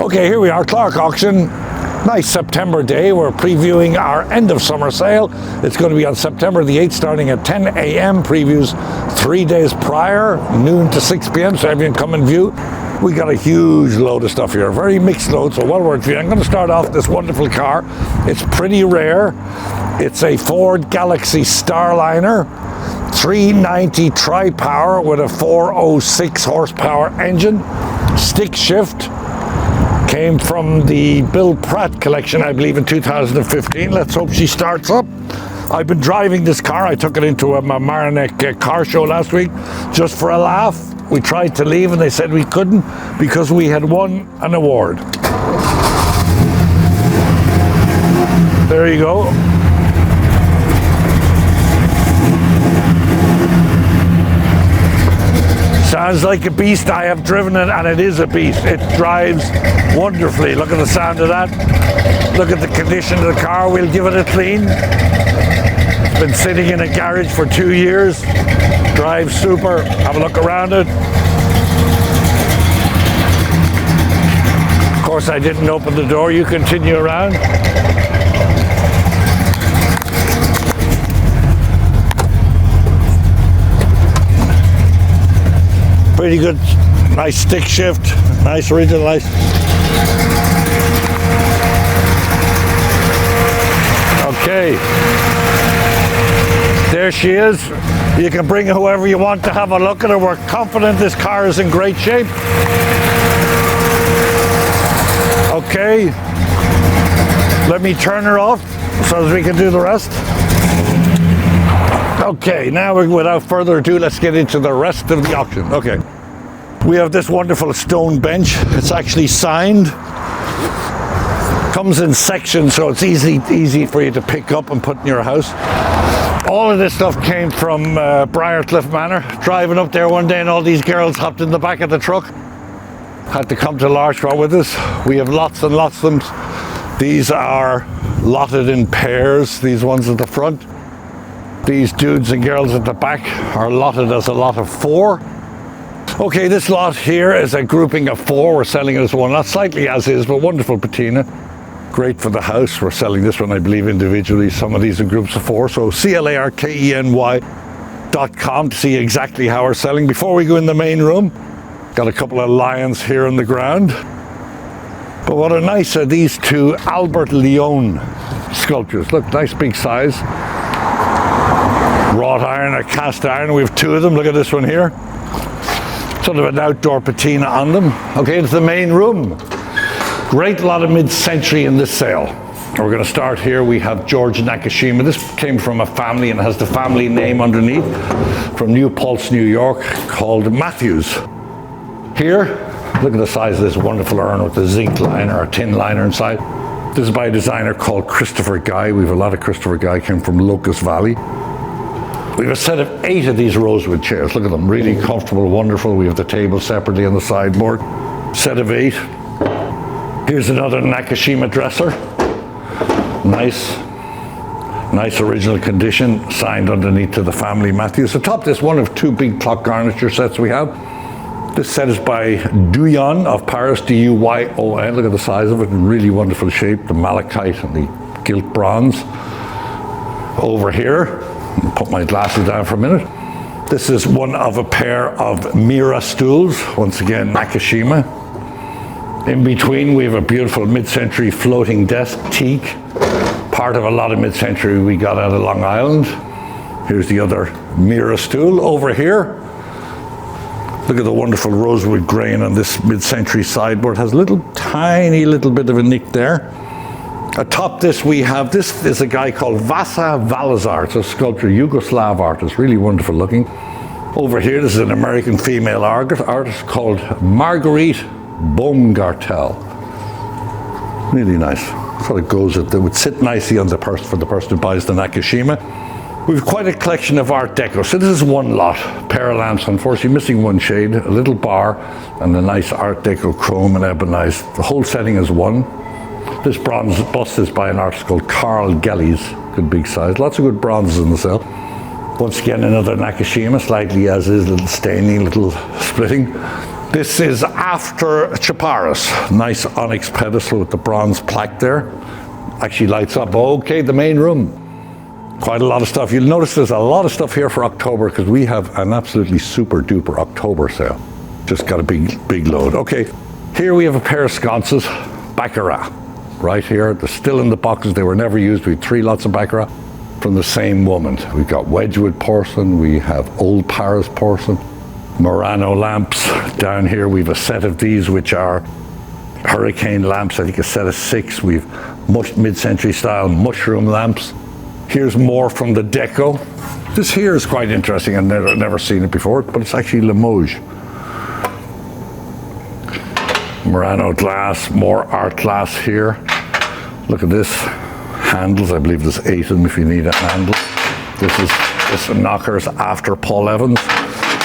Okay, here we are, Clarke auction. Nice September day. We're previewing our end of summer sale. It's going to be on September the 8th, starting at 10 a.m. Previews 3 days prior, noon to 6 p.m. So everyone come and view. We got a huge load of stuff here, a very mixed load, so well worth viewing. I'm going to start off this wonderful car. It's pretty rare. It's a Ford Galaxy Starliner, 390 tri-power with a 406 horsepower engine, stick shift. Came from the Bill Pratt collection, I believe, in 2015. Let's hope she starts up. I've been driving this car. I took it into a Mamaroneck car show last week just for a laugh. We tried to leave and they said we couldn't because we had won an award. There you go. Sounds like a beast. I have driven it and it is a beast. It drives wonderfully. Look at the sound of that. Look at the condition of the car. We'll give it a clean. It's been sitting in a garage for 2 years. Drives super. Have a look around it. Of course, I didn't open the door. You continue around. Pretty good, nice stick shift, nice original, nice. Okay, there she is. You can bring whoever you want to have a look at her. We're confident this car is in great shape. Okay, let me turn her off so that we can do the rest. Okay, now without further ado, let's get into the rest of the auction. Okay, we have this wonderful stone bench. It's actually signed. Comes in sections, so it's easy for you to pick up and put in your house. All of this stuff came from Briarcliff Manor. Driving up there one day and all these girls hopped in the back of the truck. Had to come to Larchmont with us. We have lots and lots of them. These are lotted in pairs, these ones at the front. These dudes and girls at the back are lotted as a lot of 4. Okay, this lot here is a grouping of 4. We're selling it as one, not slightly as is, but wonderful patina. Great for the house. We're selling this one, I believe, individually. Some of these are groups of 4. So clarkeny.com to see exactly how we're selling. Before we go in the main room, got a couple of lions here on the ground. But what are nice are these 2 Albert Leon sculptures. Look, nice big size. Wrought iron or cast iron. We have 2 of them. Look at this one here. Sort of an outdoor patina on them. Okay, it's the main room. Great lot of mid-century in this sale. We're going to start here. We have George Nakashima. This came from a family and has the family name underneath from New Paltz, New York, called Matthews. Here, look at the size of this wonderful urn with the zinc liner or tin liner inside. This is by a designer called Christopher Guy. We have a lot of Christopher Guy, came from Locust Valley. We have a set of 8 of these rosewood chairs. Look at them, really comfortable, wonderful. We have the table separately on the sideboard. Set of 8. Here's another Nakashima dresser. Nice original condition, signed underneath to the family Matthews. Atop this, one of 2 big clock garniture sets we have. This set is by Duyon of Paris, D-U-Y-O-N. Look at the size of it, in really wonderful shape. The malachite and the gilt bronze. Over here, I'll put my glasses down for a minute. This is one of a pair of Mira stools, once again Nakashima. In between we have a beautiful mid-century floating desk, teak, part of a lot of mid-century we got out of Long Island. Here's the other Mira stool. Over here, look at the wonderful rosewood grain on this mid-century sideboard. It has a tiny little bit of a nick there. Atop this we have, this is a guy called Vasa Valazar. It's a sculptor, Yugoslav artist, really wonderful looking. Over here, this is an American female artist called Marguerite Baumgartel. Really nice. Sort of goes, it would sit nicely on the purse for the person who buys the Nakashima. We've quite a collection of Art Deco. So this is one lot, pair of lamps, unfortunately missing one shade, a little bar, and a nice Art Deco chrome and ebonized. The whole setting is one. This bronze bust is by an artist called Carl Gellies. Good big size. Lots of good bronzes in the sale. Once again, another Nakashima, slightly as is, little staining, little splitting. This is after Chaparras. Nice onyx pedestal with the bronze plaque there. Actually lights up. Okay, the main room. Quite a lot of stuff. You'll notice there's a lot of stuff here for October because we have an absolutely super duper October sale. Just got a big load. Okay, here we have a pair of sconces, Baccarat. Right here, they're still in the boxes. They were never used. We have 3 lots of Baccarat from the same woman. We've got Wedgwood porcelain. We have Old Paris porcelain. Murano lamps. Down here we've a set of these which are hurricane lamps, I think a set of 6. We've mid-century style mushroom lamps. Here's more from the deco. This here is quite interesting. I've never seen it before, but it's actually Limoges. Murano glass, more art glass here. Look at this. Handles, I believe there's 8 of them if you need a handle. This knockers after Paul Evans.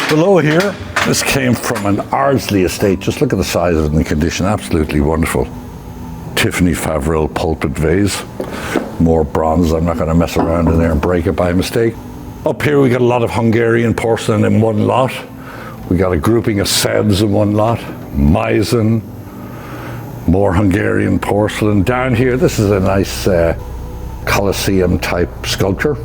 Below here, this came from an Ardsley estate. Just look at the size of it and the condition. Absolutely wonderful. Tiffany Favril pulpit vase. More bronze. I'm not going to mess around in there and break it by mistake. Up here we got a lot of Hungarian porcelain in one lot. We got a grouping of Sebs in one lot. Meissen. More Hungarian porcelain. Down here, this is a nice Colosseum type sculpture.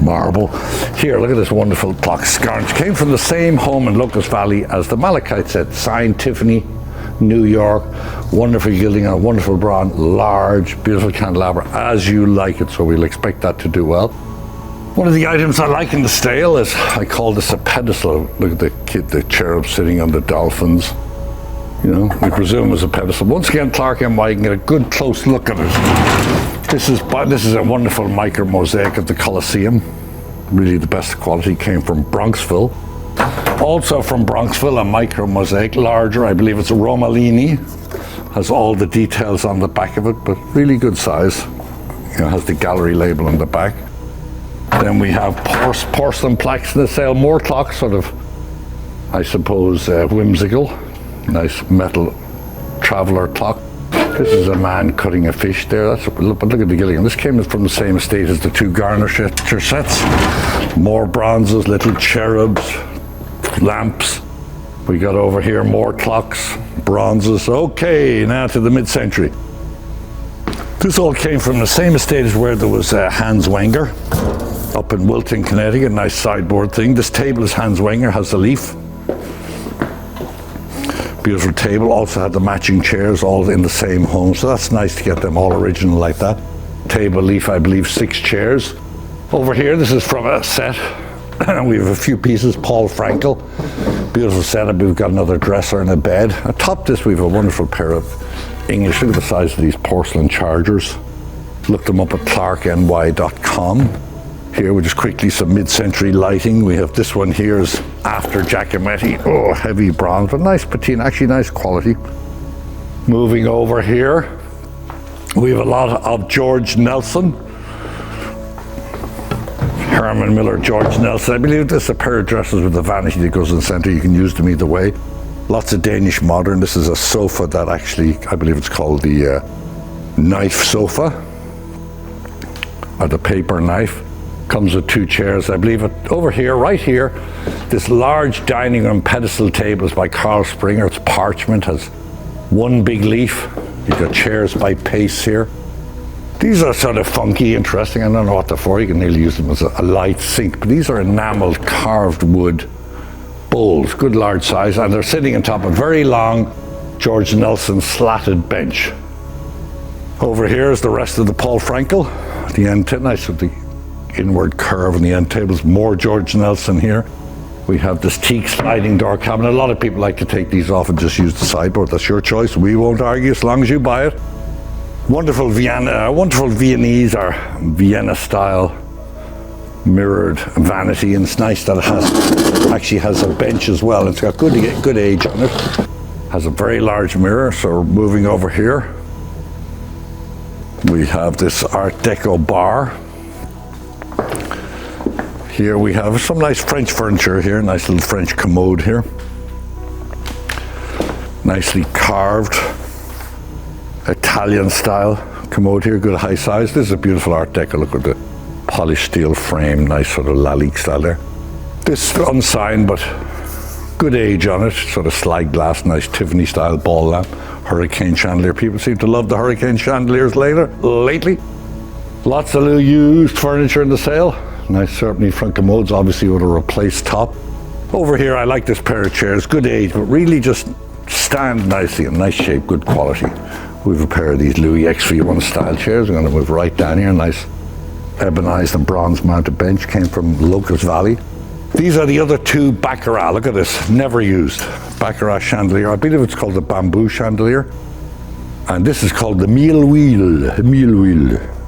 Marble. Here, look at this wonderful clock sconce. Came from the same home in Locust Valley as the Malachite set. Signed Tiffany, New York. Wonderful gilding on wonderful bronze. Large, beautiful candelabra, as you like it. So we'll expect that to do well. One of the items I like in the stale is, I call this a pedestal. Look at the cherub sitting on the dolphins. You know, we presume it's a pedestal. Once again, Clarke NY, you can get a good close look at it. This is a wonderful micro mosaic of the Colosseum. Really the best quality, came from Bronxville. Also from Bronxville, a micro mosaic, larger, I believe it's a Romalini. Has all the details on the back of it, but really good size. You know, has the gallery label on the back. Then we have porcelain plaques in the sale, more clocks, sort of, I suppose, whimsical. Nice metal traveller clock. This is a man cutting a fish there. But look at the gilding. This came from the same estate as the 2 garniture sets. More bronzes, little cherubs, lamps. We got over here more clocks, bronzes. Okay, now to the mid-century. This all came from the same estate as where there was Hans Wenger up in Wilton, Connecticut. Nice sideboard thing. This table is Hans Wenger, has the leaf. Beautiful table, also had the matching chairs all in the same home, so that's nice to get them all original like that. Table leaf, I believe 6 chairs. Over here, this is from a set. We have a few pieces, Paul Frankel. Beautiful setup, we've got another dresser and a bed. Atop this, we have a wonderful pair of English, look at the size of these porcelain chargers. Look them up at clarkeny.com. Here we just quickly some mid-century lighting. We have this one here is after Giacometti. Oh, heavy bronze, but nice patina, actually nice quality. Moving over here, we have a lot of George Nelson. Herman Miller, George Nelson. I believe this is a pair of dresses with a vanity that goes in the center. You can use them either way. Lots of Danish modern. This is a sofa that actually, I believe it's called the knife sofa, or the paper knife. Comes with 2 chairs, I believe. Over here, right here, this large dining room pedestal table is by Carl Springer. It's parchment, has 1 big leaf. You've got chairs by Pace here. These are sort of funky, interesting. I don't know what they're for. You can nearly use them as a light sink. But these are enameled carved wood bowls, good large size, and they're sitting on top of a very long George Nelson slatted bench. Over here is the rest of the Paul Frankel. The end, nice with the inward curve in the end tables. More George Nelson here. We have this teak sliding door cabinet. A lot of people like to take these off and just use the sideboard. That's your choice. We won't argue as long as you buy it. Wonderful Viennese or Vienna style mirrored vanity, and it's nice that it actually has a bench as well. It's got good age on it. Has a very large mirror. So moving over here, we have this Art Deco bar. Here we have some nice French furniture here, nice little French commode here. Nicely carved, Italian style commode here, good high size. This is a beautiful Art Deco, look at the polished steel frame, nice sort of Lalique style there. This is unsigned, but Good age on it, sort of slag glass, nice Tiffany style ball lamp. Hurricane chandelier. People seem to love the Hurricane chandeliers lately. Lots of little used furniture in the sale. Nice certainly front commodes, obviously with a replaced top. Over here I like this pair of chairs, good age, but really just stand nicely in nice shape, good quality. We have a pair of these Louis XV1 style chairs. I'm going to move right down here. Nice ebonized and bronze mounted bench, came from Locust Valley. These are the other two Baccarat. Look at this, never used. Baccarat chandelier. I believe it's called the bamboo chandelier. And this is called the Mille Wheel.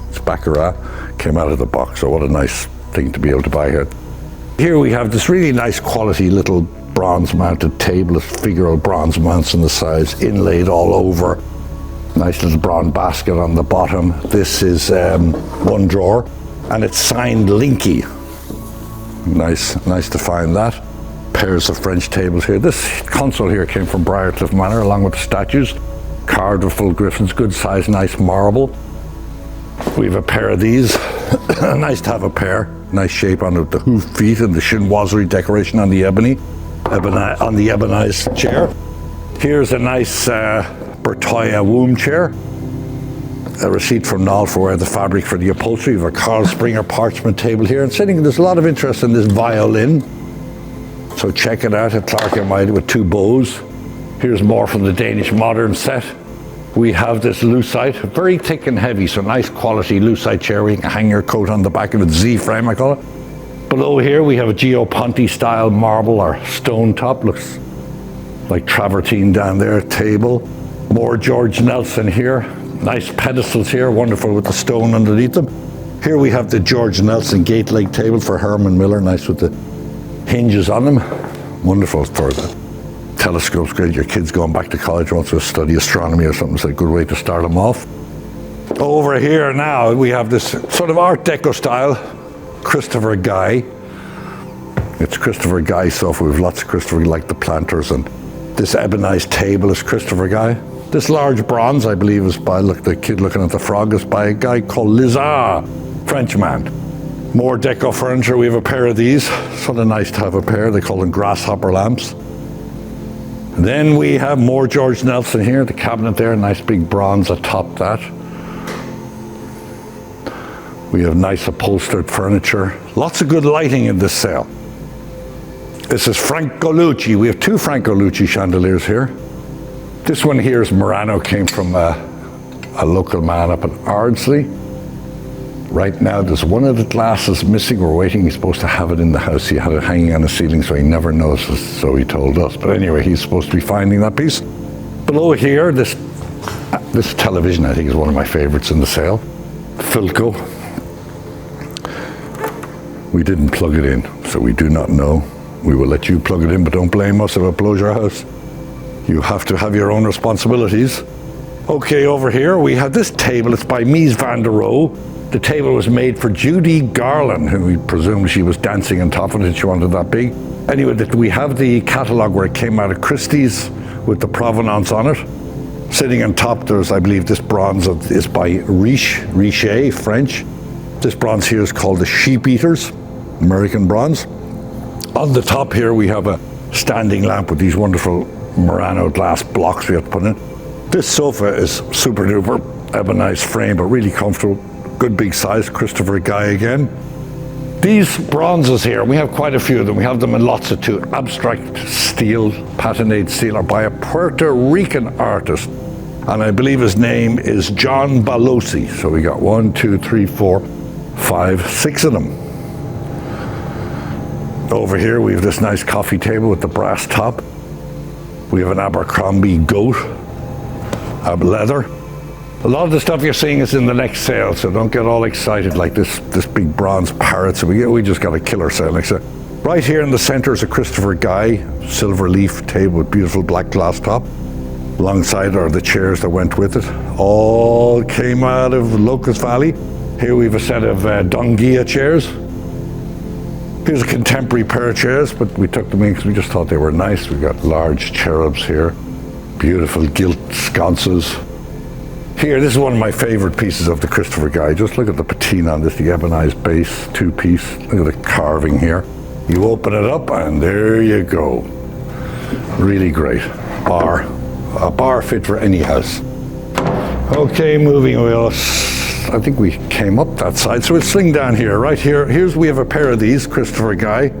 It's Baccarat. Came out of the box, so what a nice thing to be able to buy here. Here we have this really nice quality little bronze mounted table, figural bronze mounts on the sides, inlaid all over. Nice little bronze basket on the bottom. This is one drawer, and it's signed Linky. Nice to find that. Pairs of French tables here. This console here came from Briarcliff Manor, along with the statues. Carved with full griffins, good size, nice marble. We have a pair of these. Nice to have a pair. Nice shape on the hoof feet and the chinoiserie decoration on the on the ebonized chair. Here's a nice Bertoya womb chair. A receipt from Knoll for where the fabric for the upholstery. We have a Carl Springer parchment table here. And sitting, there's a lot of interest in this violin. So check it out at Clarke NY with two bows. Here's more from the Danish modern set. We have this lucite, very thick and heavy, so nice quality lucite chair. We can hang your coat on the back of it, Z-frame I call it. Below here we have a Gio Ponti style marble or stone top. Looks like travertine down there, table. More George Nelson here. Nice pedestals here, wonderful with the stone underneath them. Here we have the George Nelson gate leg table for Herman Miller, nice with the hinges on them. Wonderful for the telescopes, great. Your kids going back to college wants to study astronomy or something, it's a good way to start them off. Over here now we have this sort of Art Deco style Christopher Guy. It's Christopher Guy stuff. We have lots of Christopher, like the planters, and this ebonized table is Christopher Guy. This large bronze, I believe, is by, look, the kid looking at the frog, is by a guy called Lizard, Frenchman. More deco furniture. We have a pair of these. Sort of nice to have a pair. They call them grasshopper lamps. Then we have more George Nelson here. The cabinet there, nice big bronze atop that. We have nice upholstered furniture. Lots of good lighting in this sale. This is Franco Lucci. We have two Franco Lucci chandeliers here. This one here is Murano, came from a local man up in Ardsley. Right now there's one of the glasses missing. We're waiting, he's supposed to have it in the house. He had it hanging on the ceiling so he never noticed, so he told us. But anyway, he's supposed to be finding that piece. Below here, this television I think is one of my favorites in the sale. Philco. We didn't plug it in, so we do not know. We will let you plug it in, but don't blame us if it blows your house. You have to have your own responsibilities. Okay, over here we have this table. It's by Mies van der Rohe. The table was made for Judy Garland, who we presumed she was dancing on top of it. She wanted that big. Anyway, we have the catalogue where it came out of Christie's with the provenance on it. Sitting on top, there's, I believe, this bronze is by Richer, French. This bronze here is called the Sheep Eaters, American bronze. On the top here we have a standing lamp with these wonderful Murano glass blocks we have to put in. This sofa is super duper ebonized frame, but really comfortable. Good big size, Christopher Guy again. These bronzes here, we have quite a few of them. We have them in lots of two. Abstract steel, patinate steel, are by a Puerto Rican artist. And I believe his name is John Balosi. So we got 1, 2, 3, 4, 5, 6 of them. Over here we have this nice coffee table with the brass top. We have an Abercrombie goat, leather. A lot of the stuff you're seeing is in the next sale, so don't get all excited like this big bronze parrot. So we just got a killer sale next sale. Right here in the center is a Christopher Guy silver leaf table with beautiful black glass top. Alongside are the chairs that went with it. All came out of Locust Valley. Here we have a set of Dongia chairs. Here's a contemporary pair of chairs, but we took them in because we just thought they were nice. We got large cherubs here, beautiful gilt sconces. Here, this is one of my favorite pieces of the Christopher Guy. Just look at the patina on this, the ebonized base, two-piece. Look at the carving here. You open it up and there you go. Really great. A bar fit for any house. Okay, moving wheels. I think we came up that side, so we'll swing down here. Right here, we have a pair of these, Christopher Guy.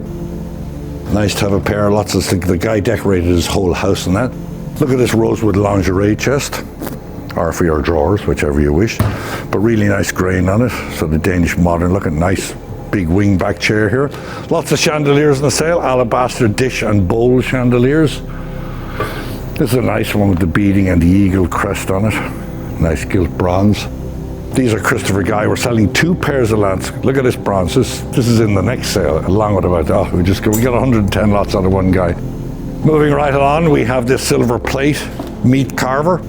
Nice to have a pair. Lots of things. The guy decorated his whole house in that. Look at this rosewood lingerie chest, or for your drawers, whichever you wish. But really nice grain on it. So the Danish modern looking, nice big wing back chair here. Lots of chandeliers in the sale. Alabaster dish and bowl chandeliers. This is a nice one with the beading and the eagle crest on it. Nice gilt bronze. These are Christopher Guy. We're selling 2 pairs of lamps. Look at this bronze. This is in the next sale, along with about, we got 110 lots out of one guy. Moving right along, we have this silver plate meat carver.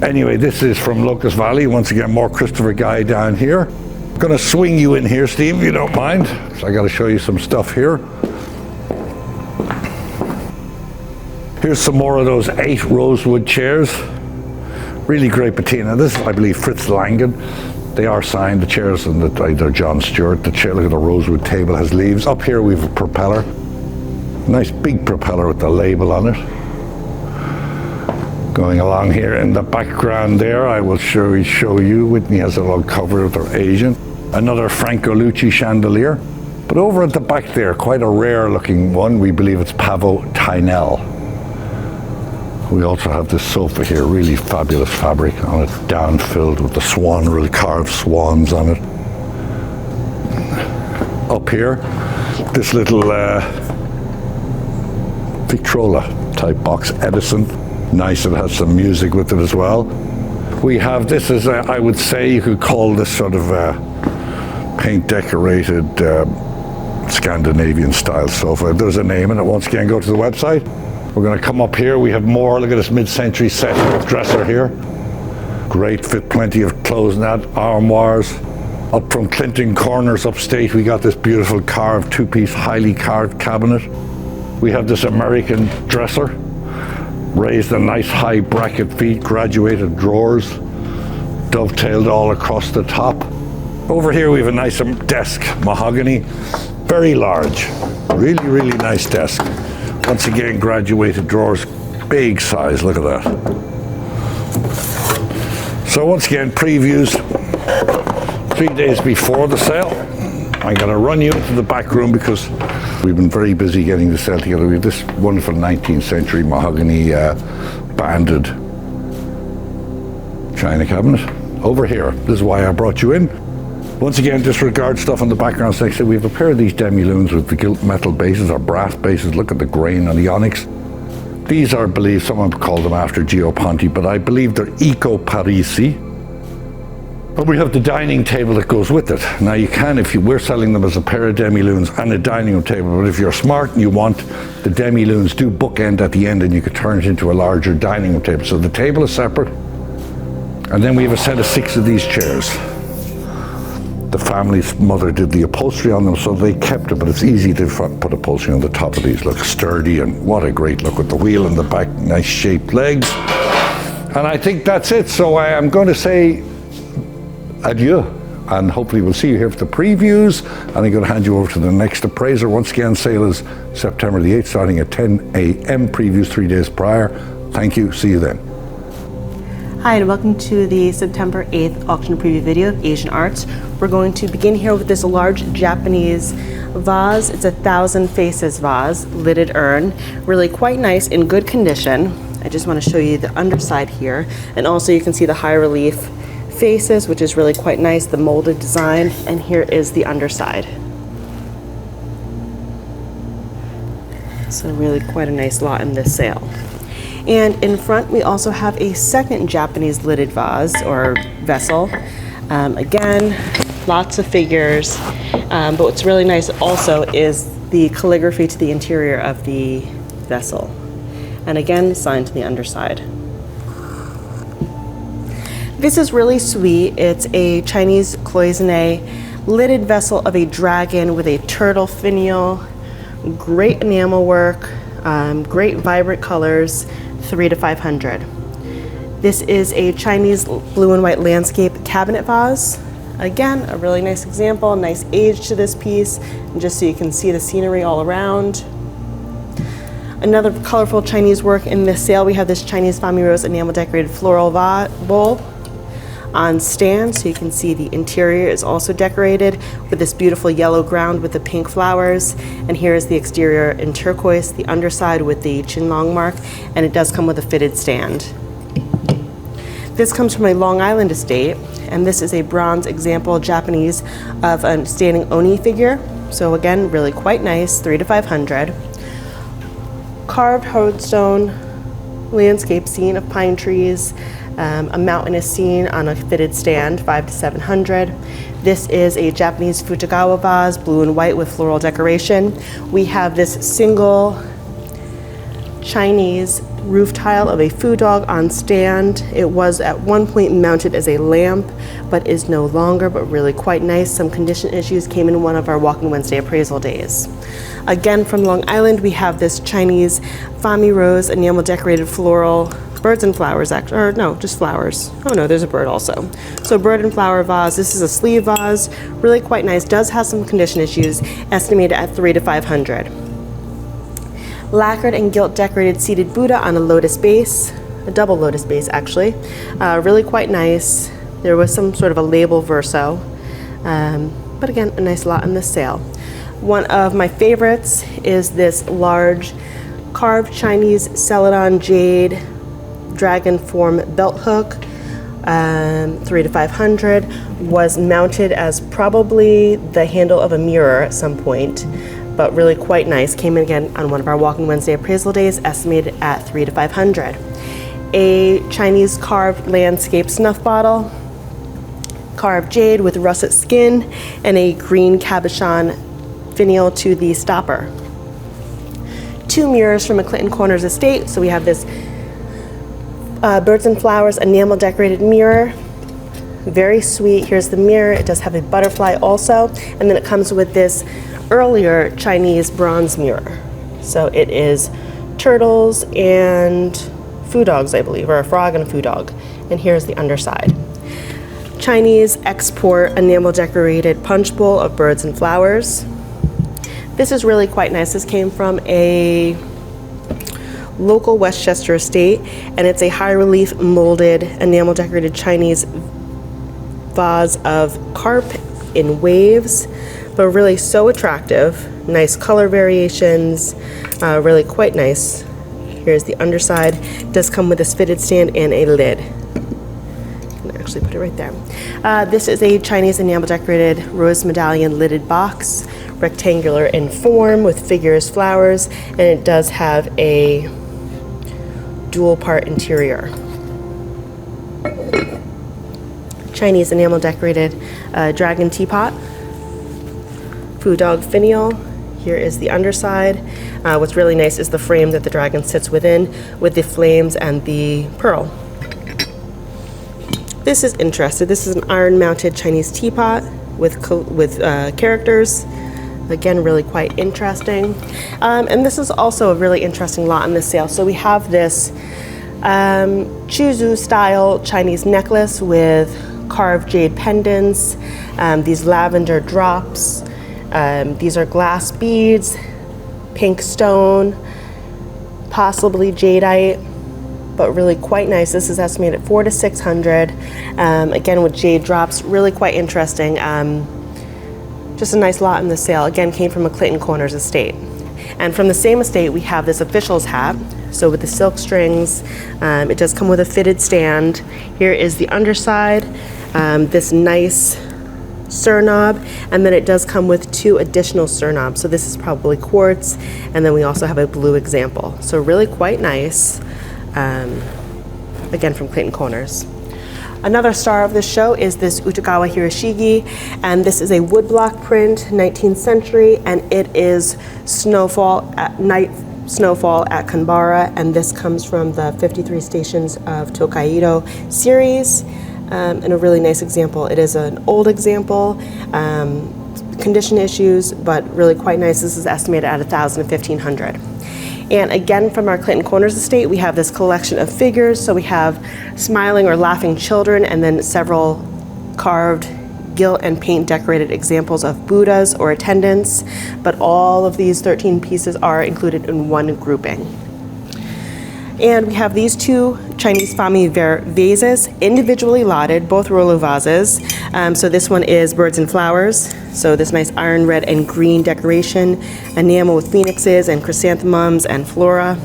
Anyway, this is from Locust Valley. Once again, more Christopher Guy down here. I'm gonna swing you in here, Steve, if you don't mind. So I gotta show you some stuff here. Here's some more of those 8 rosewood chairs. Really great patina. This is, I believe, Fritz Langen. They are signed, the chairs, and they're John Stewart. The chair, look at the rosewood table, has leaves. Up here we have a propeller. Nice big propeller with the label on it. Going along here in the background there, I will show you. Whitney has it all covered with her Asian. Another Franco Lucci chandelier. But over at the back there, quite a rare looking one. We believe it's Pavo Tynell. We also have this sofa here, really fabulous fabric on it, down filled with the swan, really carved swans on it. Up here, this little Victrola type box, Edison. Nice, it has some music with it as well. We have, this is, I would say you could call this sort of paint decorated Scandinavian style sofa. There's a name in it. Once again, go to the website. We're going to come up here. We have more. Look at this mid-century set dresser here. Great fit, plenty of clothes in that. Armoires. Up from Clinton Corners upstate, we got this beautiful carved 2-piece, highly carved cabinet. We have this American dresser. Raised a nice high bracket feet, graduated drawers, dovetailed all across the top. Over here we have a nice desk, mahogany, very large. Really, really nice desk. Once again, graduated drawers, big size, look at that. So once again, previews 3 days before the sale. I'm gonna run you into the back room because we've been very busy getting the sale together. We have this wonderful 19th century mahogany banded china cabinet. Over here, this is why I brought you in. Once again, disregard stuff on the background section. We have a pair of these demi-lunes with the gilt metal bases or brass bases. Look at the grain on the onyx. These are, I believe, someone called them after Gio Ponti, but I believe they're Eco Parisi. But we have the dining table that goes with it. Now you can, we're selling them as a pair of demi-lunes and a dining room table, but if you're smart and you want, the demi-lunes do bookend at the end and you could turn it into a larger dining room table. So the table is separate. And then we have a set of 6 of these chairs. The family's mother did the upholstery on them, so they kept it, but it's easy to put upholstery on the top of these. Look sturdy, and what a great look with the wheel in the back, nice shaped legs. And I think that's it. So I am going to say adieu, and hopefully we'll see you here for the previews. And I'm going to hand you over to the next appraiser. Once again, sale is September the 8th, starting at 10 a.m. Previews 3 days prior. Thank you. See you then. Hi, and welcome to the September 8th auction preview video of Asian Arts. We're going to begin here with this large Japanese vase. It's a 1,000 faces vase, lidded urn, really quite nice, in good condition. I just want to show you the underside here, and also you can see the high relief faces, which is really quite nice, the molded design, and here is the underside. So really quite a nice lot in this sale. And in front, we also have a second Japanese lidded vase or vessel. Again, lots of figures, but what's really nice also is the calligraphy to the interior of the vessel. And again, signed to the underside. This is really sweet. It's a Chinese cloisonne lidded vessel of a dragon with a turtle finial, great enamel work, great vibrant colors, 300 to 500. This is a Chinese blue and white landscape cabinet vase. Again, a really nice example, nice age to this piece, and just so you can see the scenery all around. Another colorful Chinese work in this sale, we have this Chinese Fami Rose enamel decorated floral bowl on stand, so you can see the interior is also decorated with this beautiful yellow ground with the pink flowers. And here is the exterior in turquoise, the underside with the Qinlong mark, and it does come with a fitted stand. This comes from a Long Island estate, and this is a bronze example Japanese of a standing Oni figure. So again, really quite nice, 300 to 500. Carved hardstone landscape scene of pine trees. A mountainous scene on a fitted stand, 500 to 700. This is a Japanese Futagawa vase, blue and white with floral decoration. We have this single Chinese roof tile of a food dog on stand. It was at one point mounted as a lamp, but is no longer, but really quite nice. Some condition issues came in one of our Walking Wednesday appraisal days. Again, from Long Island, we have this Chinese Fami Rose enamel decorated floral birds and flowers, or no, just flowers. Oh no, there's a bird also. So bird and flower vase. This is a sleeve vase, really quite nice. Does have some condition issues, estimated at 300 to 500. Lacquered and gilt decorated seated Buddha on a lotus base, a double lotus base actually. Really quite nice. There was some sort of a label verso, but again, a nice lot in this sale. One of my favorites is this large carved Chinese celadon jade dragon form belt hook, 300 to 500, was mounted as probably the handle of a mirror at some point, but really quite nice. Came in again on one of our Walking Wednesday appraisal days, estimated at 300 to 500. A Chinese carved landscape snuff bottle, carved jade with russet skin, and a green cabochon finial to the stopper. Two mirrors from a Clinton Corners estate. So we have this birds and flowers enamel decorated mirror, very sweet. Here's the mirror. It does have a butterfly also, and then it comes with this earlier Chinese bronze mirror. So it is turtles and food dogs, I believe, or a frog and a food dog. And here's the underside. Chinese export enamel decorated punch bowl of birds and flowers. This is really quite nice. This came from a local Westchester estate, and it's a high relief molded enamel decorated Chinese vase of carp in waves, but really so attractive. Nice color variations, really quite nice. Here's the underside. It does come with this fitted stand and a lid. I can actually put it right there. This is a Chinese enamel decorated rose medallion lidded box, rectangular in form with figures, flowers, and it does have a dual part interior. Chinese enamel decorated dragon teapot, food dog finial. Here is the underside. What's really nice is the frame that the dragon sits within with the flames and the pearl. This is interesting. This is an iron mounted Chinese teapot with characters. Again, really quite interesting. And this is also a really interesting lot in this sale. So we have this Chuzu style Chinese necklace with carved jade pendants, these lavender drops. These are glass beads, pink stone, possibly jadeite, but really quite nice. This is estimated at 400 to 600. Again, with jade drops, really quite interesting. Just a nice lot in the sale. Again, came from a Clinton Corners estate. And from the same estate, we have this official's hat. So with the silk strings, it does come with a fitted stand. Here is the underside, this nice surknob, and then it does come with two additional surknobs. So this is probably quartz, and then we also have a blue example. So really quite nice, again from Clinton Corners. Another star of the show is this Utagawa Hiroshige, and this is a woodblock print, 19th century, and it is snowfall at night, snowfall at Kanbara, and this comes from the 53 Stations of Tokaido series, and a really nice example. It is an old example, condition issues, but really quite nice. This is estimated at 1,000 to 1,500. And again, from our Clinton Corners estate, we have this collection of figures. So we have smiling or laughing children, and then several carved gilt and paint decorated examples of Buddhas or attendants, but all of these 13 pieces are included in one grouping. And we have these two Chinese famille vases, individually lotted, both Rollo vases. So this one is birds and flowers. So this nice iron red and green decoration, enamel with phoenixes and chrysanthemums and flora.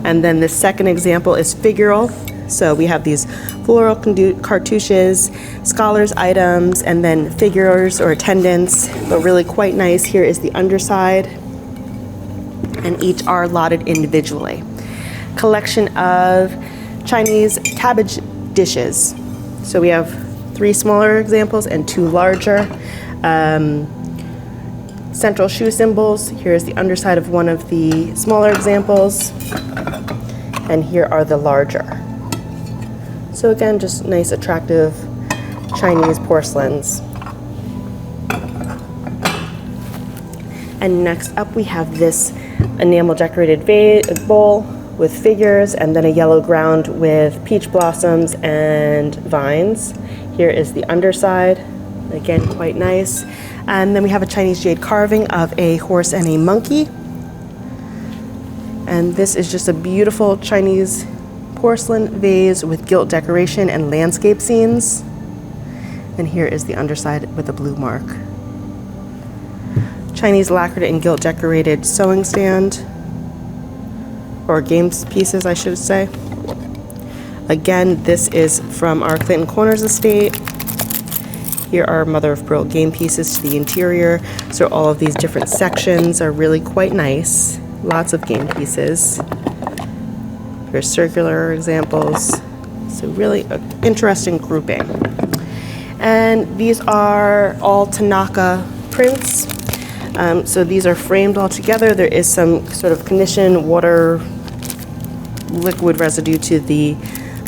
And then the second example is figural. So we have these floral cartouches, scholars items, and then figures or attendants, but really quite nice. Here is the underside, and each are lotted individually. Collection of Chinese cabbage dishes. So we have 3 smaller examples and 2 larger. Central shoe symbols. Here's the underside of one of the smaller examples, and here are the larger. So again, just nice, attractive Chinese porcelains. And next up we have this enamel decorated bowl with figures, and then a yellow ground with peach blossoms and vines. Here is the underside, again quite nice. And then we have a Chinese jade carving of a horse and a monkey. And this is just a beautiful Chinese porcelain vase with gilt decoration and landscape scenes. And here is the underside with a blue mark. Chinese lacquered and gilt decorated sewing stand, or games pieces, I should say. Again, this is from our Clinton Corners estate. Here are mother of pearl game pieces to the interior. So all of these different sections are really quite nice. Lots of game pieces. Here's circular examples. So really an interesting grouping. And these are all Tanaka prints. So these are framed all together. There is some sort of condition, water, liquid residue to the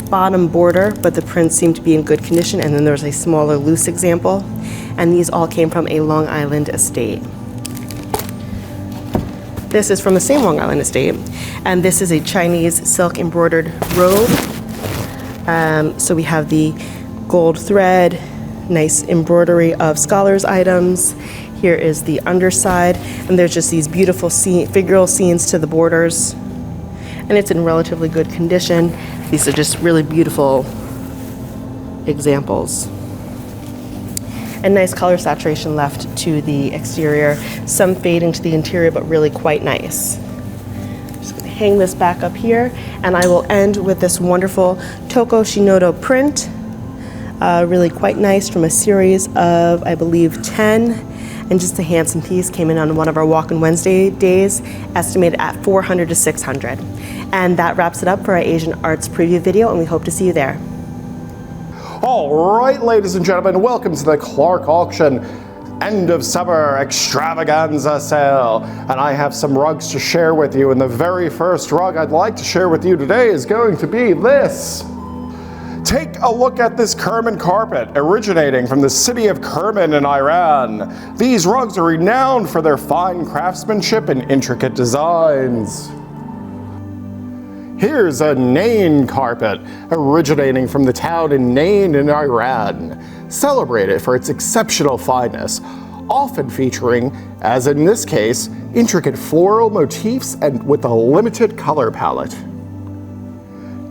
bottom border, but the prints seem to be in good condition. And then there's a smaller loose example. And these all came from a Long Island estate. This is from the same Long Island estate. And this is a Chinese silk embroidered robe. So we have the gold thread, nice embroidery of scholars items. Here is the underside, and there's just these beautiful figural scenes to the borders. And it's in relatively good condition. These are just really beautiful examples. And nice color saturation left to the exterior, some fading to the interior, but really quite nice. I'm just gonna hang this back up here, and I will end with this wonderful Toko Shinodo print. Really quite nice, from a series of, I believe, 10. And just a handsome piece, came in on one of our Walk-in Wednesday days, estimated at $400 to $600. And that wraps it up for our Asian Arts preview video, and we hope to see you there. All right, ladies and gentlemen, welcome to the Clarke auction end of summer extravaganza sale. And I have some rugs to share with you. And the very first rug I'd like to share with you today is going to be this. Take a look at this Kerman carpet, originating from the city of Kerman in Iran. These rugs are renowned for their fine craftsmanship and intricate designs. Here's a Nain carpet, originating from the town in Nain in Iran, celebrated for its exceptional fineness, often featuring, as in this case, intricate floral motifs and with a limited color palette.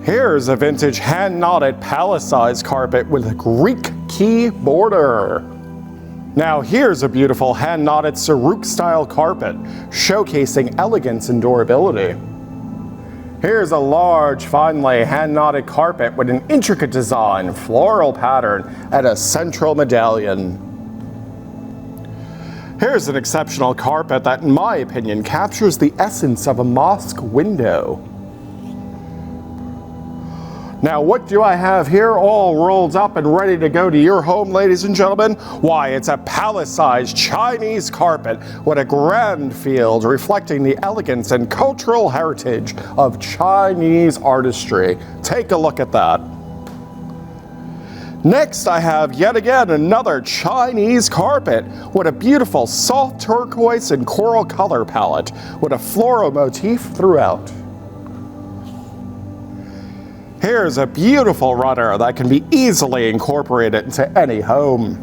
Here's a vintage hand-knotted palace-sized carpet with a Greek key border. Now here's a beautiful hand-knotted Saruk-style carpet, showcasing elegance and durability. Here's a large, fine-lay hand-knotted carpet with an intricate design, floral pattern, and a central medallion. Here's an exceptional carpet that, in my opinion, captures the essence of a mosque window. Now, what do I have here all rolled up and ready to go to your home, ladies and gentlemen? Why, it's a palace-sized Chinese carpet with a grand field reflecting the elegance and cultural heritage of Chinese artistry. Take a look at that. Next, I have yet again another Chinese carpet with a beautiful soft turquoise and coral color palette with a floral motif throughout. Here's a beautiful runner that can be easily incorporated into any home.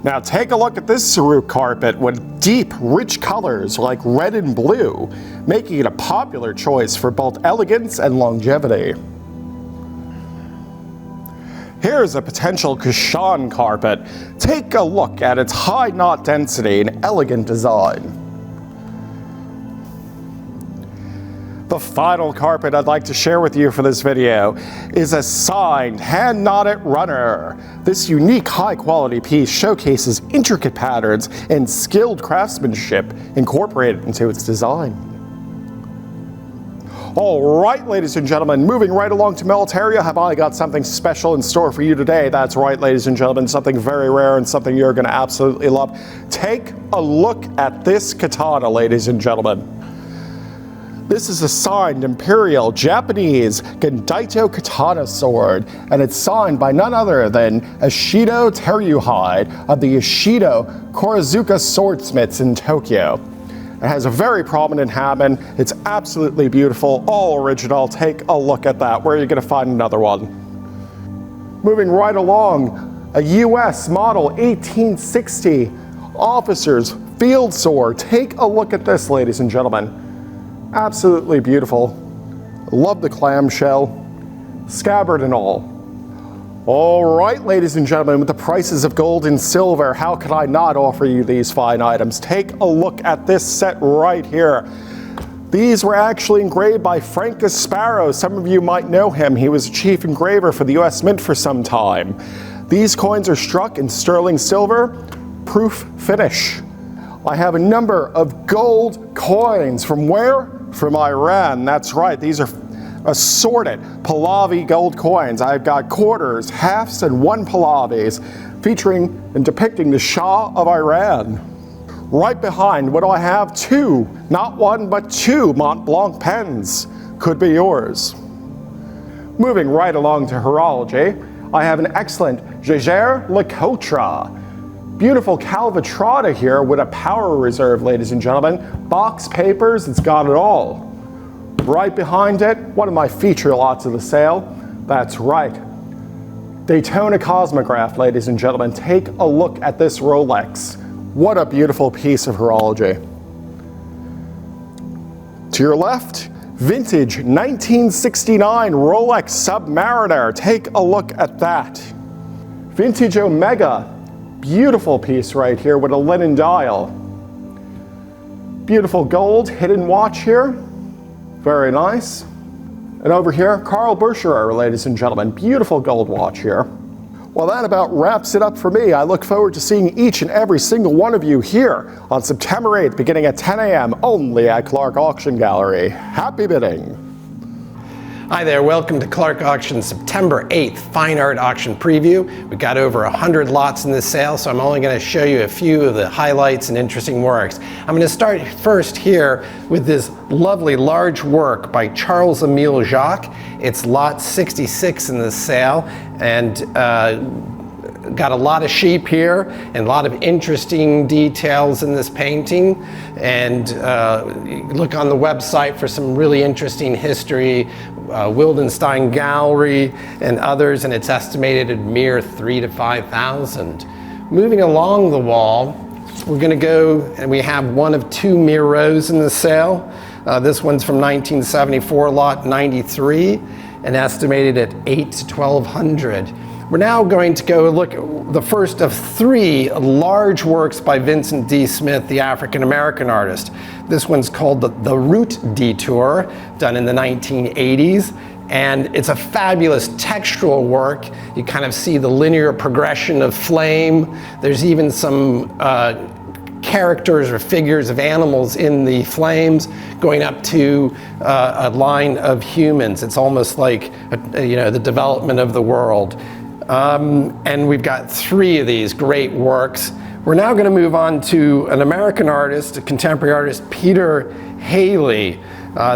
Now take a look at this ceramic carpet with deep, rich colors like red and blue, making it a popular choice for both elegance and longevity. Here's a potential cushion carpet. Take a look at its high knot density and elegant design. The final carpet I'd like to share with you for this video is a signed, hand-knotted runner. This unique high-quality piece showcases intricate patterns and skilled craftsmanship incorporated into its design. All right, ladies and gentlemen, moving right along to Militaria, have I got something special in store for you today. That's right, ladies and gentlemen, something very rare and something you're going to absolutely love. Take a look at this katana, ladies and gentlemen. This is a signed Imperial Japanese Gendaito katana sword, and it's signed by none other than Ishido Teruhide of the Ishido Korozuka Swordsmiths in Tokyo. It has a very prominent habit. It's absolutely beautiful, all original. Take a look at that. Where are you going to find another one? Moving right along, a US model 1860 officer's field sword. Take a look at this, ladies and gentlemen. Absolutely beautiful. Love the clamshell, scabbard and all. All right, ladies and gentlemen, with the prices of gold and silver, how could I not offer you these fine items? Take a look at this set right here. These were actually engraved by Frank Gasparro. Some of you might know him. He was a chief engraver for the US Mint for some time. These coins are struck in sterling silver, proof finish. I have a number of gold coins from where? From Iran. That's right, these are assorted Pahlavi gold coins. I've got quarters, halves, and 1 Pahlavis featuring and depicting the Shah of Iran. Right behind, what do I have? 2, not 1, but 2 Mont Blanc pens. Could be yours. Moving right along to horology, I have an excellent Jaeger LeCoultre. Beautiful Calvatrata here with a power reserve, ladies and gentlemen. Box papers, it's got it all. Right behind it, one of my feature lots of the sale. That's right. Daytona Cosmograph, ladies and gentlemen. Take a look at this Rolex. What a beautiful piece of horology. To your left, vintage 1969 Rolex Submariner. Take a look at that. Vintage Omega. Beautiful piece right here with a linen dial. Beautiful gold hidden watch here. Very nice. And over here, Carl Bercherer, ladies and gentlemen. Beautiful gold watch here. Well, that about wraps it up for me. I look forward to seeing each and every single one of you here on September 8th, beginning at 10 a.m. only at Clarke Auction Gallery. Happy bidding. Hi there, welcome to Clarke Auction's September 8th Fine Art Auction Preview. We've got over 100 lots in this sale, so I'm only going to show you a few of the highlights and interesting works. I'm going to start first here with this lovely large work by Charles Emile Jacques. It's lot 66 in this sale, and got a lot of sheep here and a lot of interesting details in this painting. And look on the website for some really interesting history, Wildenstein Gallery and others, and it's estimated at a mere 3,000 to 5,000. Moving along the wall, we're going to go, and we have one of 2 Miro's in the sale. This one's from 1974, lot 93, and estimated at 8 to 1,200. We're now going to go look at the first of 3 large works by Vincent D. Smith, the African-American artist. This one's called the Route Detour, done in the 1980s. And it's a fabulous textural work. You kind of see the linear progression of flame. There's even some characters or figures of animals in the flames going up to a line of humans. It's almost like, the development of the world. And we've got 3 of these great works. We're now going to move on to an American artist, a contemporary artist, Peter Haley.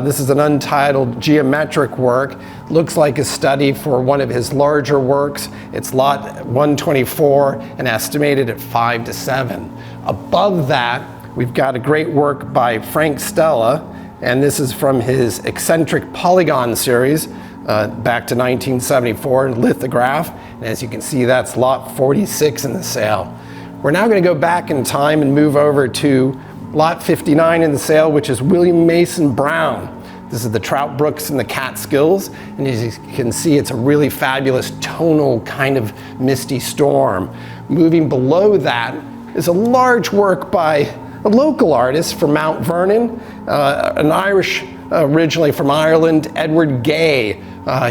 This is an untitled geometric work. Looks like a study for one of his larger works. It's lot 124 and estimated at 5 to 7. Above that, we've got a great work by Frank Stella, and this is from his eccentric polygon series. Back to 1974, lithograph. And as you can see, that's lot 46 in the sale. We're now going to go back in time and move over to lot 59 in the sale, which is William Mason Brown. This is the Trout Brooks and the Catskills, and as you can see, it's a really fabulous tonal kind of misty storm. Moving below that is a large work by a local artist from Mount Vernon, an Irish, originally from Ireland, Edward Gay.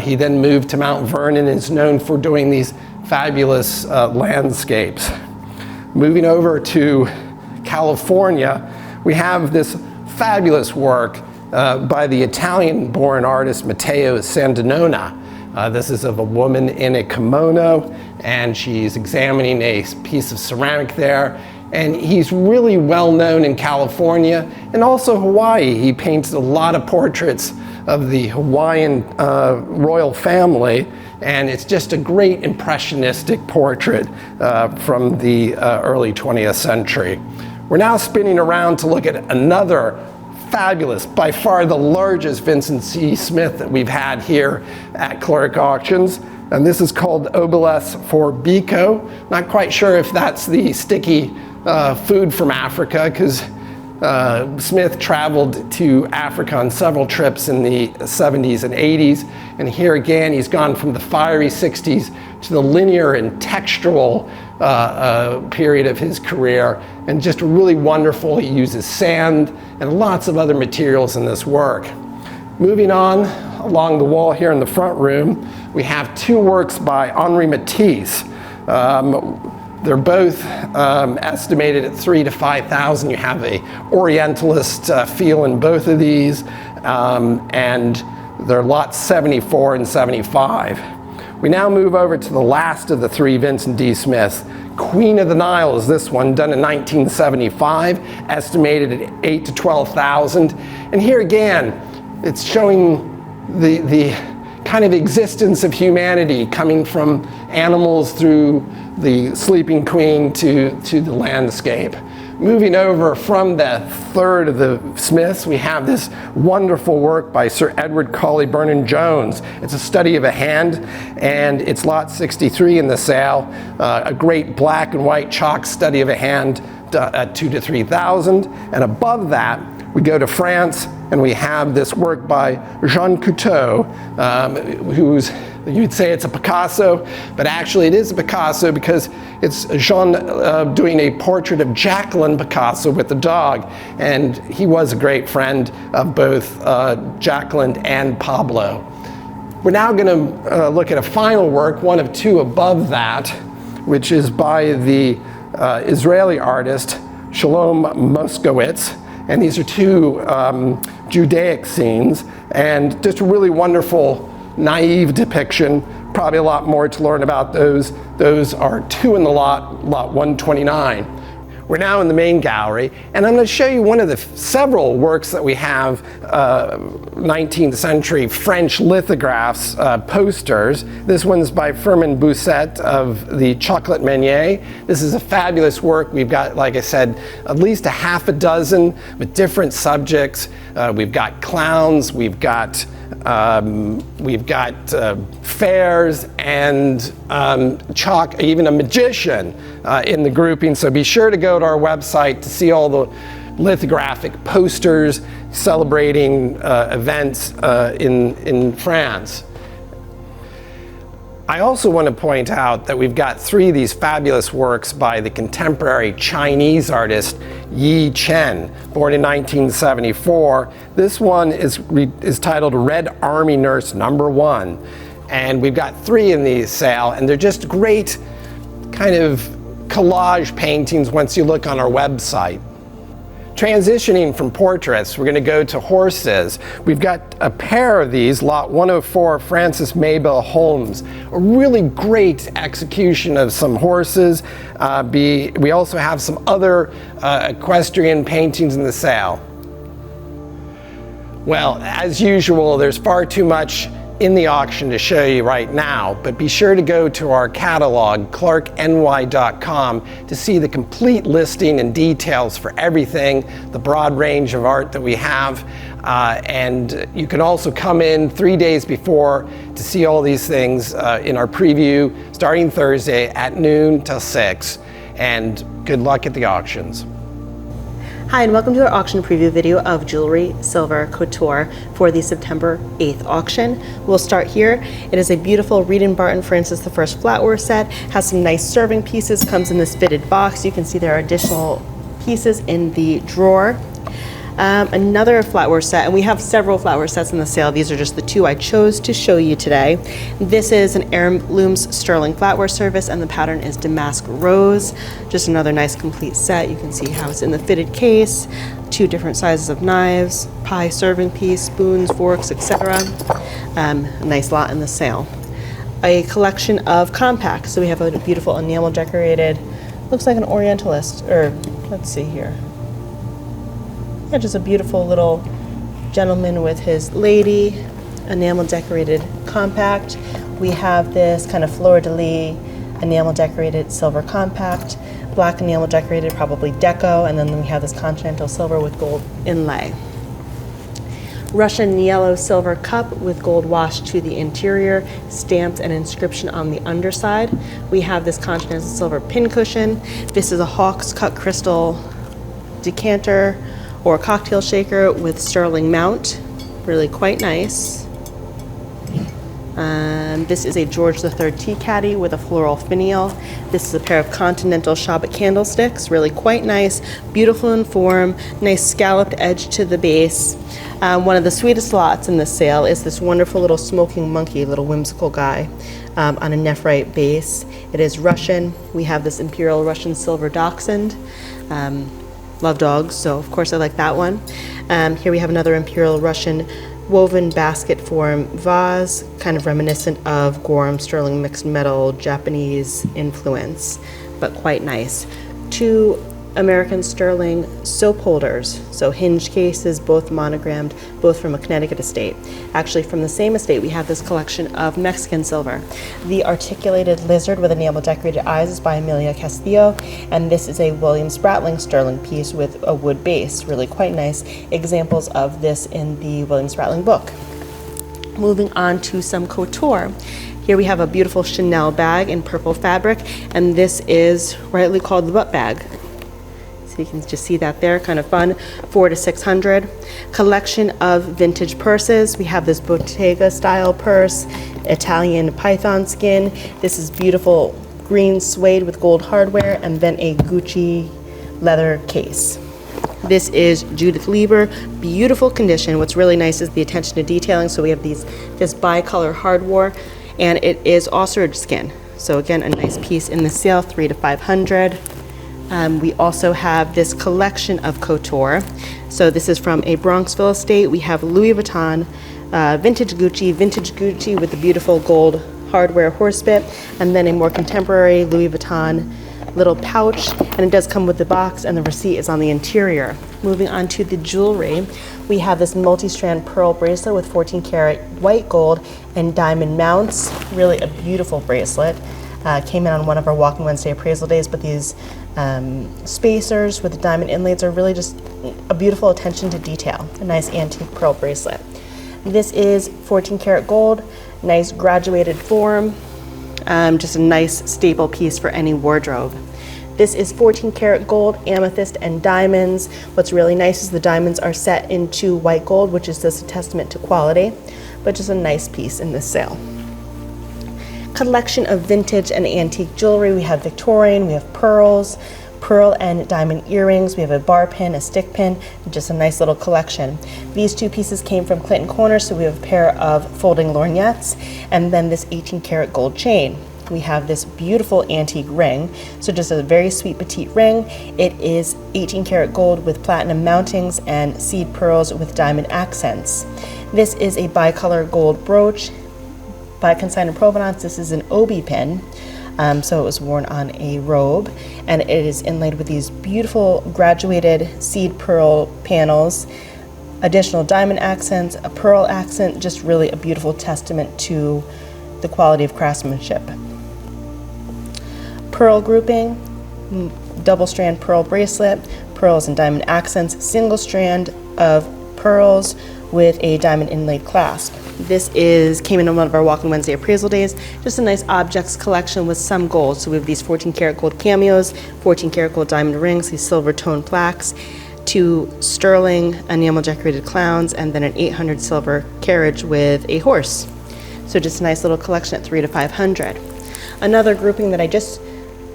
He then moved to Mount Vernon and is known for doing these fabulous landscapes. Moving over to California, we have this fabulous work by the Italian-born artist Matteo Sandinona. This is of a woman in a kimono, and she's examining a piece of ceramic there. And he's really well known in California and also Hawaii. He paints a lot of portraits of the Hawaiian royal family, and it's just a great impressionistic portrait from the early 20th century. We're now spinning around to look at another fabulous, by far the largest Vincent C. Smith that we've had here at Clarke Auctions. And this is called Obelus for Biko. Not quite sure if that's the sticky food from Africa, because Smith traveled to Africa on several trips in the 70s and 80s. And here again, he's gone from the fiery 60s to the linear and textural period of his career, and just really wonderful. He uses sand and lots of other materials in this work. Moving on along the wall here in the front room, we have two works by Henri Matisse. They're both estimated at $3,000 to $5,000. You have a Orientalist feel in both of these, and they're lots 74 and 75. We now move over to the last of the three Vincent D. Smiths. Queen of the Nile is this one, done in 1975, estimated at $8,000 to $12,000. And here again, it's showing the kind of existence of humanity coming from animals through the Sleeping Queen to the landscape. Moving over from the third of the Smiths, we have this wonderful work by Sir Edward Colley Burne-Jones. It's a study of a hand, and it's lot 63 in the sale. A great black and white chalk study of a hand at $2,000 to $3,000. And above that, we go to France, and we have this work by Jean Couteau, who's, you'd say it's a Picasso, but actually it is a Picasso because it's Jean doing a portrait of Jacqueline Picasso with the dog, and he was a great friend of both Jacqueline and Pablo. We're now going to look at a final work, one of two above that, which is by the Israeli artist Shalom Moskowitz. And these are two Judaic scenes, and just a really wonderful, naive depiction. Probably a lot more to learn about those. Those are two in the lot 129. We're now in the main gallery, and I'm going to show you one of the several works that we have, 19th century French lithographs, posters. This one's by Firmin Bousset of the Chocolate Meunier. This is a fabulous work. We've got, like I said, at least a half a dozen with different subjects. We've got clowns, we've got fairs, and chalk, even a magician in the grouping. So be sure to go to our website to see all the lithographic posters celebrating events in France. I also want to point out that we've got three of these fabulous works by the contemporary Chinese artist Yi Chen, born in 1974. This one is titled Red Army Nurse #1. And we've got three in the sale, and they're just great kind of collage paintings once you look on our website. Transitioning from portraits, we're going to go to horses. We've got a pair of these, lot 104, Francis Maybell Holmes. A really great execution of some horses. We also have some other equestrian paintings in the sale. Well, as usual, there's far too much in the auction to show you right now, but be sure to go to our catalog, clarkeny.com, to see the complete listing and details for everything, the broad range of art that we have. And you can also come in 3 days before to see all these things in our preview starting Thursday at noon till 6. and good luck at the auctions. Hi, and welcome to our auction preview video of jewelry, silver, couture for the September 8th auction. We'll start here. It is a beautiful Reed & Barton Francis the First flatware set. Has some nice serving pieces, comes in this fitted box. You can see there are additional pieces in the drawer. Another flatware set, and we have several flatware sets in the sale. These are just the two I chose to show you today. This is an Heirlooms sterling flatware service, and the pattern is damask rose. Just another nice complete set. You can see how it's in the fitted case, two different sizes of knives, pie serving piece, spoons, forks, etc. A nice lot in the sale. A collection of compacts. So we have a beautiful enamel decorated, looks like an Orientalist, or let's see here. Yeah, just a beautiful little gentleman with his lady, enamel decorated compact. We have this kind of fleur-de-lis enamel decorated silver compact, black enamel decorated, probably deco, and then we have this continental silver with gold inlay. Russian yellow silver cup with gold wash to the interior, stamped and inscription on the underside. We have this continental silver pincushion. This is a Hawks cut crystal decanter or cocktail shaker with sterling mount, really quite nice. This is a George III tea caddy with a floral finial. This is a pair of continental Shabbat candlesticks, really quite nice, beautiful in form, nice scalloped edge to the base. One of the sweetest lots in the sale is this wonderful little smoking monkey, little whimsical guy on a nephrite base. It is Russian. We have this Imperial Russian silver dachshund. Love dogs, so of course I like that one. Here we have another Imperial Russian woven basket form vase, kind of reminiscent of Gorham sterling mixed metal Japanese influence, but quite nice. Two American sterling soap holders, so hinge cases, both monogrammed, both from a Connecticut estate. Actually, from the same estate, we have this collection of Mexican silver. The articulated lizard with enamel decorated eyes is by Amelia Castillo, and this is a William Spratling sterling piece with a wood base. Really quite nice examples of this in the William Spratling book. Moving on to some couture. Here we have a beautiful Chanel bag in purple fabric, and this is rightly called the butt bag. So you can just see that there, kind of fun, $400 to $600. Collection of vintage purses. We have this Bottega style purse, Italian python skin. This is beautiful green suede with gold hardware, and then a Gucci leather case. This is Judith Lieber, beautiful condition. What's really nice is the attention to detailing. So we have this bicolor hardware, and it is ostrich skin. So again, a nice piece in the sale, $300 to $500. We also have this collection of couture. So this is from a Bronxville estate. We have Louis Vuitton, vintage Gucci with the beautiful gold hardware horse bit, and then a more contemporary Louis Vuitton little pouch, and it does come with the box, and the receipt is on the interior. Moving on to the jewelry, we have this multi-strand pearl bracelet with 14 karat white gold and diamond mounts. Really a beautiful bracelet. Came in on one of our Walking Wednesday appraisal days, but these spacers with the diamond inlays are really just a beautiful attention to detail. A nice antique pearl bracelet. This is 14 karat gold, nice graduated form, just a nice staple piece for any wardrobe. This is 14 karat gold, amethyst, and diamonds. What's really nice is the diamonds are set into white gold, which is just a testament to quality, but just a nice piece in this sale. Collection of vintage and antique jewelry. We have Victorian, we have pearls, pearl and diamond earrings, we have a bar pin, a stick pin, just a nice little collection. These two pieces came from Clinton Corner, so we have a pair of folding lorgnettes, and then this 18 karat gold chain. We have this beautiful antique ring, so just a very sweet petite ring. It is 18 karat gold with platinum mountings and seed pearls with diamond accents. This is a bicolor gold brooch by Consigned in Provenance. This is an obi pin, so it was worn on a robe, and it is inlaid with these beautiful graduated seed pearl panels, additional diamond accents, a pearl accent, just really a beautiful testament to the quality of craftsmanship. Pearl grouping, double strand pearl bracelet, pearls and diamond accents, single strand of pearls with a diamond inlaid clasp. Came in on one of our Walk-in Wednesday appraisal days. Just a nice objects collection with some gold. So we have these 14 karat gold cameos, 14 karat gold diamond rings, these silver tone plaques, 2 sterling enamel decorated clowns, and then an 800 silver carriage with a horse. So just a nice little collection at $300 to $500. Another grouping that I just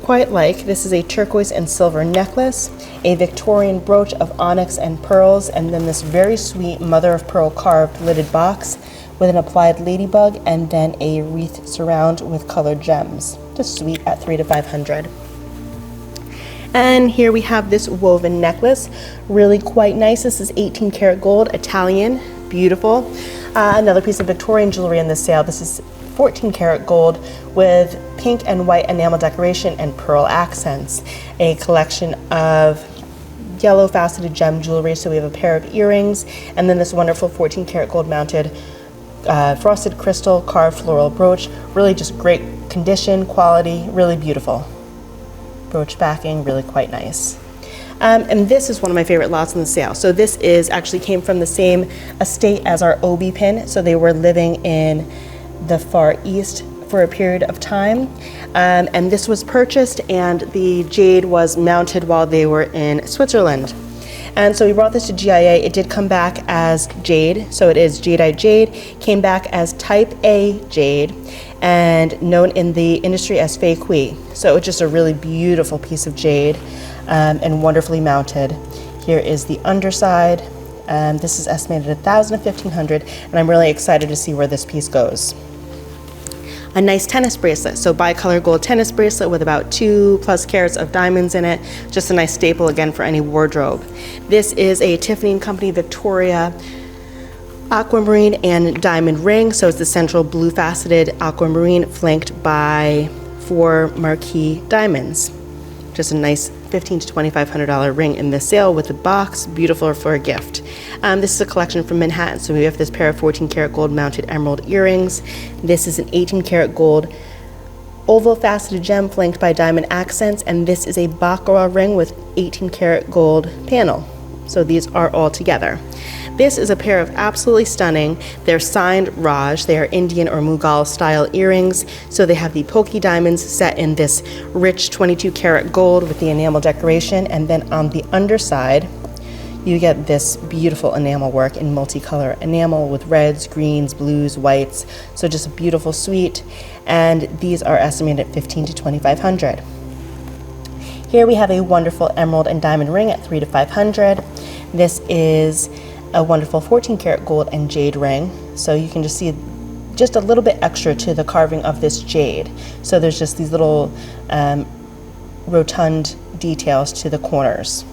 quite like, this is a turquoise and silver necklace, a Victorian brooch of onyx and pearls, and then this very sweet mother of pearl carved lidded box with an applied ladybug, and then a wreath surround with colored gems. Just sweet at $300 to $500. And here we have this woven necklace, really quite nice. This is 18 karat gold, Italian, beautiful. Another piece of Victorian jewelry in this sale. This is 14 karat gold with pink and white enamel decoration and pearl accents. A collection of yellow faceted gem jewelry. So we have a pair of earrings, and then this wonderful 14 karat gold mounted frosted crystal carved floral brooch. Really just great condition, quality, really beautiful. Brooch backing, really quite nice. And this is one of my favorite lots in the sale. So this actually came from the same estate as our Obi pin. So they were living in the Far East for a period of time. And this was purchased, and the jade was mounted while they were in Switzerland. And so we brought this to GIA. It did come back as jade, so it is jadeite jade. Came back as type A jade, and known in the industry as fei kui. So it's just a really beautiful piece of jade, and wonderfully mounted. Here is the underside. This is estimated at $1,000 to $1,500, and I'm really excited to see where this piece goes. A nice tennis bracelet, so bicolor gold tennis bracelet with about 2+ carats of diamonds in it. Just a nice staple again for any wardrobe. This is a Tiffany & Company Victoria aquamarine and diamond ring. So it's the central blue faceted aquamarine flanked by 4 marquee diamonds. Just a nice $1,500 to $2,500 ring in this sale with a box, beautiful for a gift. This is a collection from Manhattan. So we have this pair of 14 karat gold mounted emerald earrings. This is an 18 karat gold oval faceted gem flanked by diamond accents, and this is a baccarat ring with 18 karat gold panel. So these are all together. This is a pair of absolutely stunning, they're signed Raj, they are Indian or Mughal style earrings. So they have the pokey diamonds set in this rich 22 karat gold with the enamel decoration, and then on the underside, you get this beautiful enamel work in multicolor enamel with reds, greens, blues, whites. So just a beautiful suite, and these are estimated at $1,500 to $2,500. Here we have a wonderful emerald and diamond ring at $300 to $500. This is a wonderful 14 karat gold and jade ring. So you can just see just a little bit extra to the carving of this jade. So there's just these little rotund details to the corners.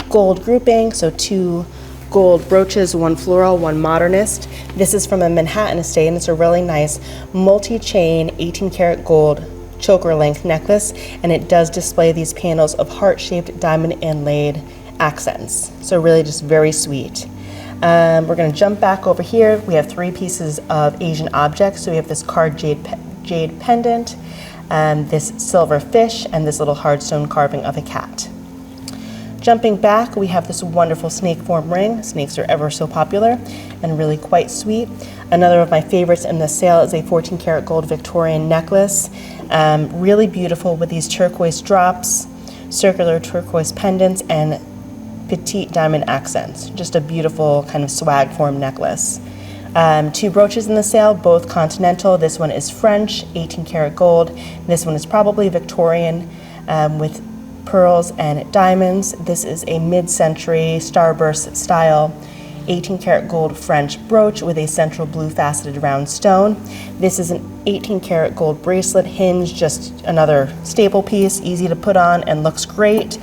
Gold grouping, so 2 gold brooches, 1 floral, 1 modernist. This is from a Manhattan estate, and it's a really nice multi-chain 18 karat gold choker length necklace, and it does display these panels of heart-shaped diamond inlaid accents. So really just very sweet. We're going to jump back over here. We have 3 pieces of Asian objects. So we have this card jade pendant, this silver fish, and this little hardstone carving of a cat. Jumping back, we have this wonderful snake form ring. Snakes are ever so popular and really quite sweet. Another of my favorites in the sale is a 14 karat gold Victorian necklace. Really beautiful with these turquoise drops, circular turquoise pendants, and petite diamond accents. Just a beautiful kind of swag form necklace. 2 brooches in the sale, both continental. This one is French, 18 karat gold. This one is probably Victorian with pearls and diamonds. This is a mid-century starburst style 18 karat gold French brooch with a central blue faceted round stone. This is an 18 karat gold bracelet hinge, just another staple piece, easy to put on and looks great.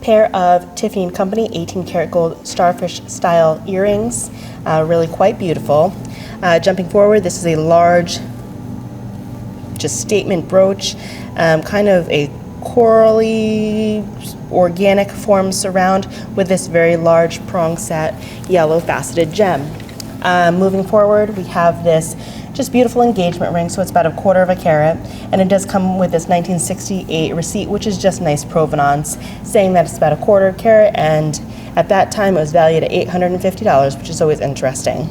Pair of Tiffany & Company 18 karat gold starfish style earrings, really quite beautiful. Jumping forward, this is a large just statement brooch, kind of a corally organic form surround with this very large prong set yellow faceted gem. Moving forward, we have this just beautiful engagement ring, so it's about 1/4 of a carat, and it does come with this 1968 receipt, which is just nice provenance, saying that it's about 1/4 carat, and at that time it was valued at $850, which is always interesting.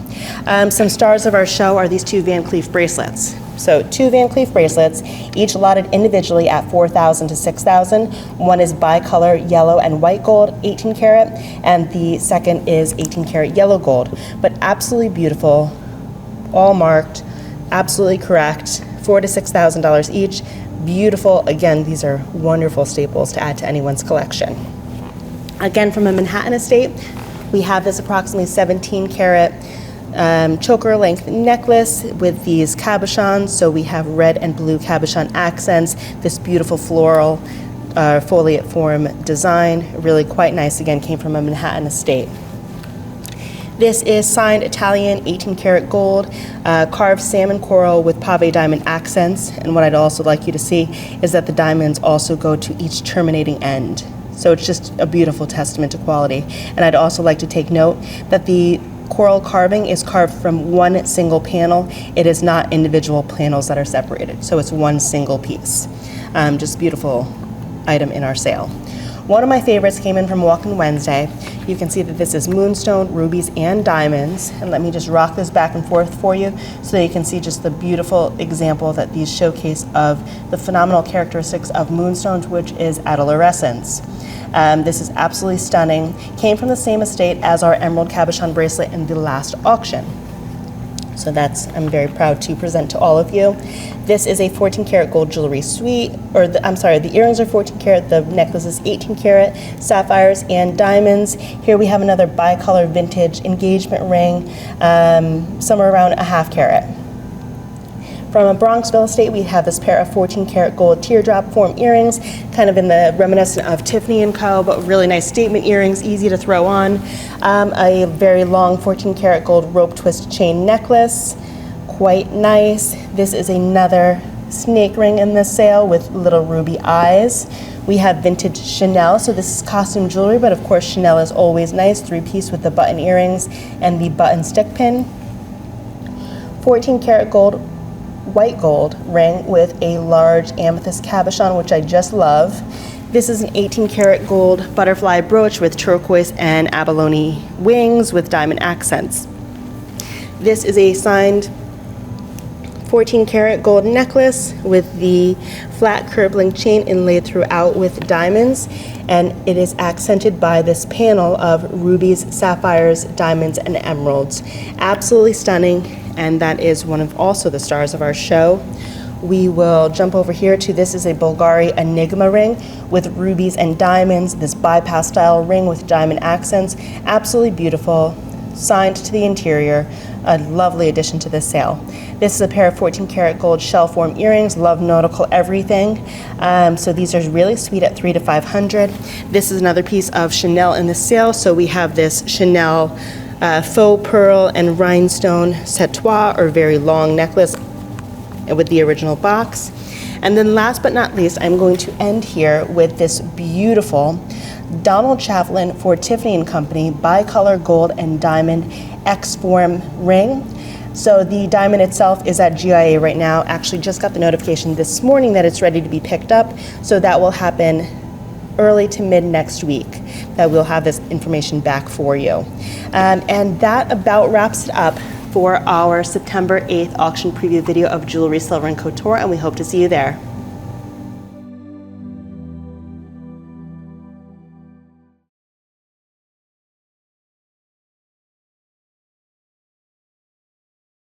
Some stars of our show are these 2 Van Cleef bracelets. So 2 Van Cleef bracelets, each allotted individually at $4,000 to $6,000. One is bicolor yellow and white gold, 18 karat, and the second is 18 karat yellow gold. But absolutely beautiful, all marked, absolutely correct, $4,000 to $6,000 each. Beautiful, again, these are wonderful staples to add to anyone's collection. Again, from a Manhattan estate, we have this approximately 17 karat choker length necklace with these cabochons. So we have red and blue cabochon accents, this beautiful floral foliate form design, really quite nice. Again, came from a Manhattan estate. This is signed Italian 18 karat gold, carved salmon coral with pave diamond accents. And what I'd also like you to see is that the diamonds also go to each terminating end. So it's just a beautiful testament to quality. And I'd also like to take note that the coral carving is carved from one single panel. It is not individual panels that are separated. So it's one single piece. Just beautiful item in our sale. One of my favorites came in from Walk-In Wednesday. You can see that this is moonstone, rubies, and diamonds. And let me just rock this back and forth for you so that you can see just the beautiful example that these showcase of the phenomenal characteristics of moonstones, which is adolescence. This is absolutely stunning. Came from the same estate as our emerald cabochon bracelet in the last auction. So that's, I'm very proud to present to all of you. This is a 14 karat gold jewelry suite, or the earrings are 14 karat, the necklace is 18 karat, sapphires and diamonds. Here we have another bicolor vintage engagement ring, somewhere around 1/2 carat. From a Bronxville estate, we have this pair of 14 karat gold teardrop form earrings, kind of in the reminiscent of Tiffany & Co., but really nice statement earrings, easy to throw on. A very long 14 karat gold rope twist chain necklace, quite nice. This is another snake ring in this sale with little ruby eyes. We have vintage Chanel, so this is costume jewelry, but of course Chanel is always nice, 3-piece with the button earrings and the button stick pin. 14 karat gold white gold ring with a large amethyst cabochon, which I just love. This is an 18 karat gold butterfly brooch with turquoise and abalone wings with diamond accents. This is a signed 14 karat gold necklace with the flat curved link chain inlaid throughout with diamonds, and it is accented by this panel of rubies, sapphires, diamonds, and emeralds. Absolutely stunning, and that is one of also the stars of our show. We will jump over here to, this is a Bulgari Enigma ring with rubies and diamonds, this bypass style ring with diamond accents. Absolutely beautiful, signed to the interior, a lovely addition to this sale. This is a pair of 14 karat gold shell form earrings, love nautical everything. So these are really sweet at $300 to $500. This is another piece of Chanel in the sale. So we have this Chanel faux pearl and rhinestone sautoir, or very long necklace with the original box. And then last but not least, I'm going to end here with this beautiful Donald Chaplin for Tiffany & Company bicolor gold and diamond X-form ring. So the diamond itself is at GIA right now. Actually just got the notification this morning that it's ready to be picked up. So that will happen early to mid next week, that we'll have this information back for you. And that about wraps it up for our September 8th auction preview video of Jewelry, Silver, and Couture, and we hope to see you there.